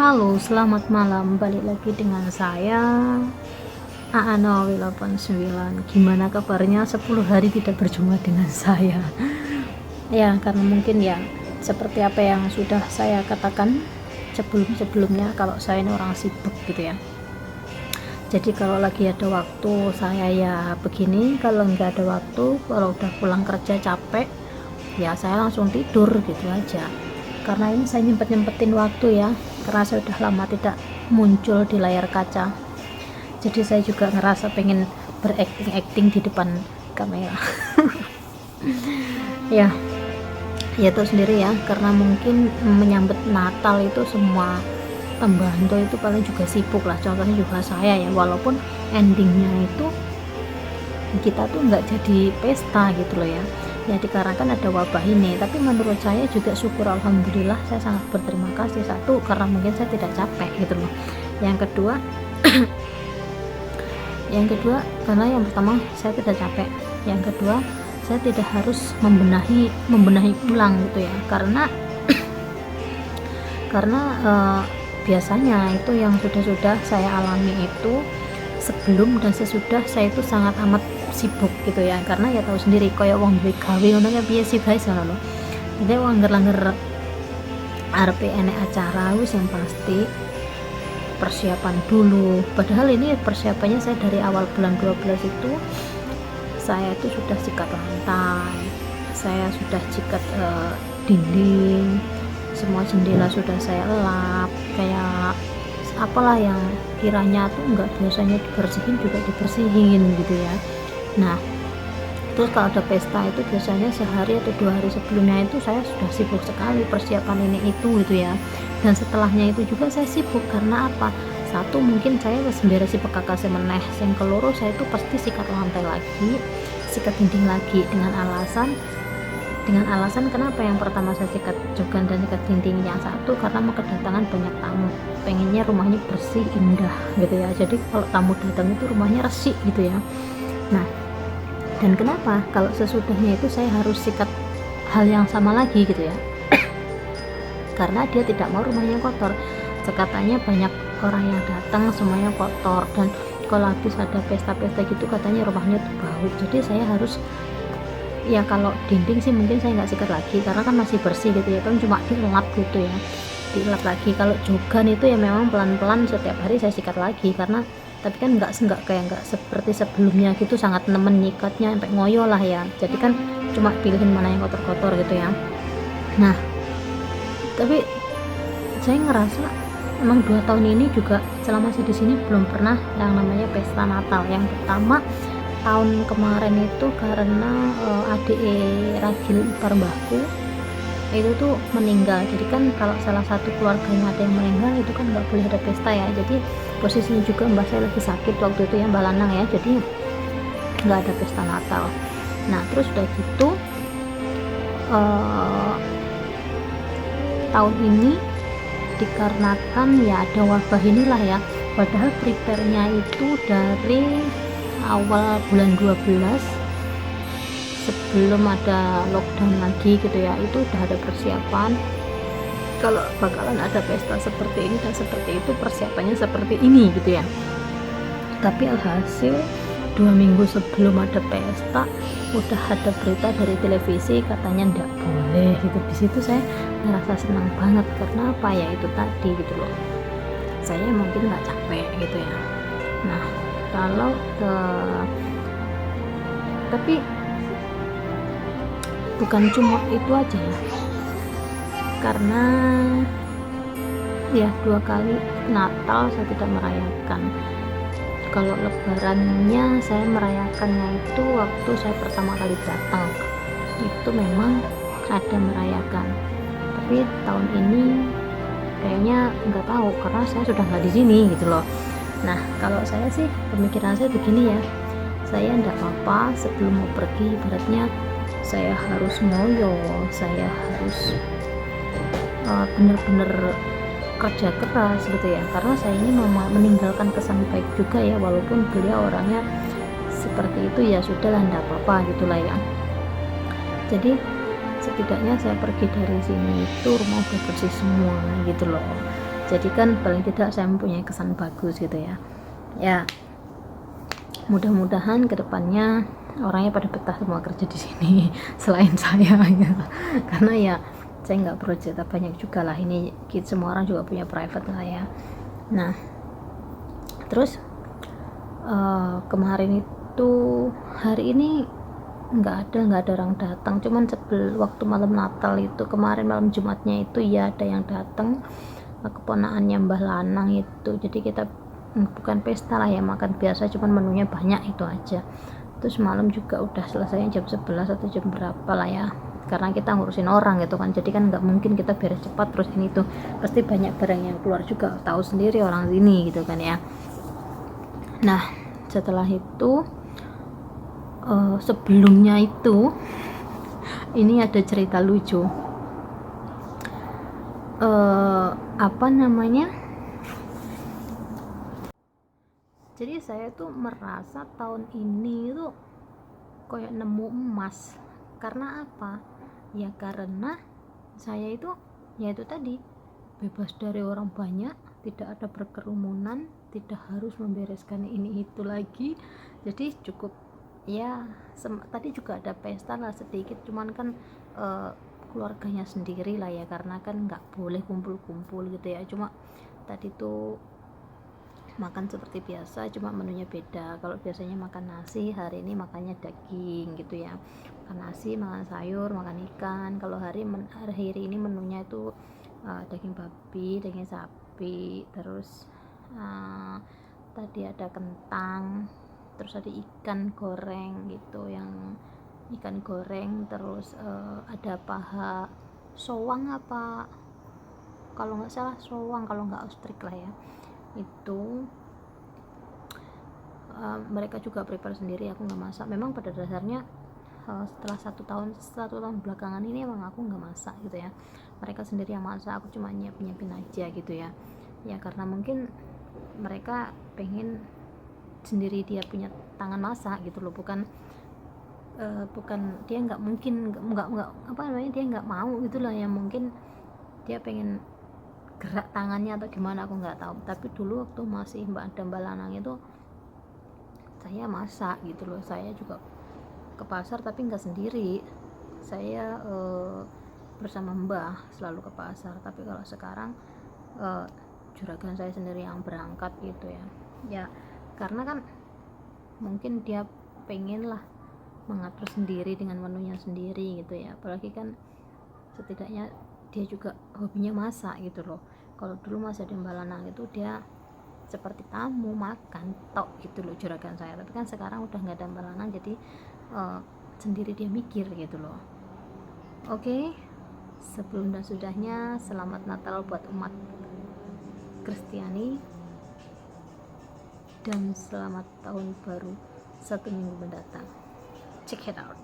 Halo, selamat malam. Balik lagi dengan saya Aanawi 89. Gimana kabarnya 10 hari tidak berjumpa dengan saya? Ya, karena mungkin ya seperti apa yang sudah saya katakan sebelumnya, kalau saya ini orang sibuk gitu ya. Jadi kalau lagi ada waktu saya ya begini, kalau nggak ada waktu, kalau udah pulang kerja capek, ya saya langsung tidur gitu aja. Karena ini saya nyempetin waktu ya, karena saya udah lama tidak muncul di layar kaca. Jadi saya juga ngerasa pengen berakting di depan kamera. ya tahu sendiri ya, karena mungkin menyambut Natal itu semua pembantu itu paling juga sibuk lah, contohnya juga saya ya, walaupun endingnya itu kita tuh nggak jadi pesta gitu loh ya dikarenakan ada wabah ini. Tapi menurut saya juga syukur, alhamdulillah, saya sangat berterima kasih. Satu, karena mungkin saya tidak capek gitu loh. Yang kedua karena yang pertama saya tidak capek, yang kedua saya tidak harus membenahi ulang gitu ya, karena biasanya itu yang sudah saya alami itu sebelum dan sesudah saya itu sangat amat sibuk gitu ya, karena ya tahu sendiri kaya wong duwe gawe ngono ya piye sih guys ngono lho. Jadi langgar-langgar arep enek acara wis yang pasti persiapan dulu. Padahal ini persiapannya saya dari awal bulan 12 itu saya itu sudah sikat lantai, saya sudah sikat dinding, semua jendela sudah saya elap, kayak apalah yang kiranya tuh nggak biasanya dibersihin juga dibersihin gitu ya. Nah terus kalau ada pesta itu biasanya sehari atau 2 hari sebelumnya itu saya sudah sibuk sekali persiapan ini itu gitu ya. Dan setelahnya itu juga saya sibuk, karena apa? Satu, mungkin saya wis beres PKK meneh, yang keloro saya itu pasti sikat lantai lagi, sikat dinding lagi, dengan alasan kenapa yang pertama saya sikat jogan dan sikat dinding, yang satu karena mau kedatangan banyak tamu, pengennya rumahnya bersih indah gitu ya. Jadi kalau tamu datang itu rumahnya resik gitu ya. Nah, dan kenapa kalau sesudahnya itu saya harus sikat hal yang sama lagi gitu ya? Karena dia tidak mau rumahnya kotor. Katanya banyak orang yang datang semuanya kotor, dan kalau habis ada pesta-pesta gitu katanya rumahnya tuh bau. Jadi saya harus, ya kalau dinding sih mungkin saya nggak sikat lagi karena kan masih bersih gitu ya, kan cuma dilap gitu ya, dilap lagi. Kalau jogan itu ya memang pelan-pelan setiap hari saya sikat lagi, karena tapi kan nggak seperti sebelumnya gitu sangat nemen nyikatnya sampai ngoyo lah ya. Jadi kan cuma pilihin mana yang kotor-kotor gitu ya. Nah tapi saya ngerasa emang 2 tahun ini juga selama saya di sini belum pernah yang namanya pesta Natal. Yang pertama tahun kemarin itu karena adik ragil ipar mbahku itu tuh meninggal. Jadi kan kalau salah satu keluarganya ada yang meninggal itu kan nggak boleh ada pesta ya. Jadi posisinya juga mbak saya lagi sakit waktu itu ya, Mbak Lanang ya, jadi nggak ada pesta Natal. Nah terus udah gitu tahun ini dikarenakan ya ada wabah inilah ya, padahal prepare-nya itu dari awal bulan 12 sebelum ada lockdown lagi gitu ya, itu udah ada persiapan kalau bakalan ada pesta seperti ini dan seperti itu, persiapannya seperti ini gitu ya. Tapi alhasil 2 minggu sebelum ada pesta udah ada berita dari televisi katanya ndak boleh gitu. Di situ saya ngerasa senang banget, karena apa ya, itu tadi gitu loh, saya mungkin nggak capek gitu ya. Nah kalau tapi bukan cuma itu aja ya, karena ya 2 kali Natal saya tidak merayakan. Kalau lebarannya saya merayakannya itu waktu saya pertama kali datang, itu memang ada merayakan. Tapi tahun ini kayaknya nggak tahu, karena saya sudah nggak di sini gitu loh. Nah kalau saya sih pemikiran saya begini ya, saya nggak apa-apa sebelum mau pergi, ibaratnya saya harus ngoyo, saya harus bener-bener kerja keras gitu ya, karena saya ini mau meninggalkan kesan baik juga ya, walaupun beliau orangnya seperti itu ya sudahlah, nggak apa-apa gitulah ya. Jadi setidaknya saya pergi dari sini itu rumah udah bersih semua gitu loh. jadi kan paling tidak saya mempunyai kesan bagus gitu ya. Ya mudah-mudahan kedepannya orangnya pada betah semua kerja di sini selain saya ya. Karena ya saya nggak project banyak juga lah, ini semua orang juga punya private lah ya. Nah terus kemarin itu hari ini nggak ada orang datang, cuman waktu malam Natal itu kemarin malam Jumatnya itu ya ada yang datang, keponakannya Mbah Lanang itu. Jadi kita bukan pesta lah ya, makan biasa, cuman menunya banyak itu aja. Terus malam juga udah selesai jam 11 atau jam berapa lah ya, karena kita ngurusin orang gitu kan, jadi kan nggak mungkin kita beres cepat terus ini tuh pasti banyak barang yang keluar juga, tahu sendiri orang sini gitu kan ya. Nah setelah itu sebelumnya itu ini ada cerita lucu. Apa namanya, jadi saya tuh merasa tahun ini tuh kayak nemu emas. Karena apa ya, karena saya itu ya itu tadi bebas dari orang banyak, tidak ada berkerumunan, tidak harus membereskan ini itu lagi. Jadi cukup ya, tadi juga ada pesta lah sedikit, cuman kan keluarganya sendiri lah ya, karena kan nggak boleh kumpul-kumpul gitu ya. Cuma tadi tuh makan seperti biasa, cuma menunya beda. Kalau biasanya makan nasi, hari ini makannya daging gitu ya, makan nasi, makan sayur, makan ikan. Kalau hari ini menunya itu daging babi, daging sapi, terus tadi ada kentang, terus ada ikan goreng gitu, yang ikan goreng, terus ada paha sowang apa, kalau nggak salah sowang, kalau nggak ostrik lah ya itu. Mereka juga prepare sendiri, aku nggak masak. Memang pada dasarnya setelah satu tahun belakangan ini emang aku nggak masak gitu ya, mereka sendiri yang masak, aku cuma nyiapin aja gitu ya. Ya karena mungkin mereka pengen sendiri, dia punya tangan masak gitu loh, bukan dia nggak mungkin nggak apa namanya, dia nggak mau gitulah ya, mungkin dia pengen gerak tangannya atau gimana, aku nggak tahu. Tapi dulu waktu masih Mbak Lanang itu saya masak gitu loh. Saya juga ke pasar tapi nggak sendiri, saya bersama Mbah selalu ke pasar. Tapi kalau sekarang juragan saya sendiri yang berangkat gitu ya. Ya karena kan mungkin dia pengen lah mengatur sendiri dengan menunya sendiri gitu ya. Apalagi kan setidaknya dia juga hobinya masak gitu loh. Kalau dulu masih ada Mbak Lanang itu dia seperti tamu makan tok gitu loh juragan saya. Tapi kan sekarang udah nggak ada Mbak Lanang, jadi sendiri dia mikir gitu loh. Oke, sebelum dan sudahnya selamat Natal buat umat Kristiani, dan selamat tahun baru 1 minggu mendatang. Check it out.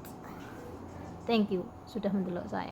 Thank you sudah mendelok saya.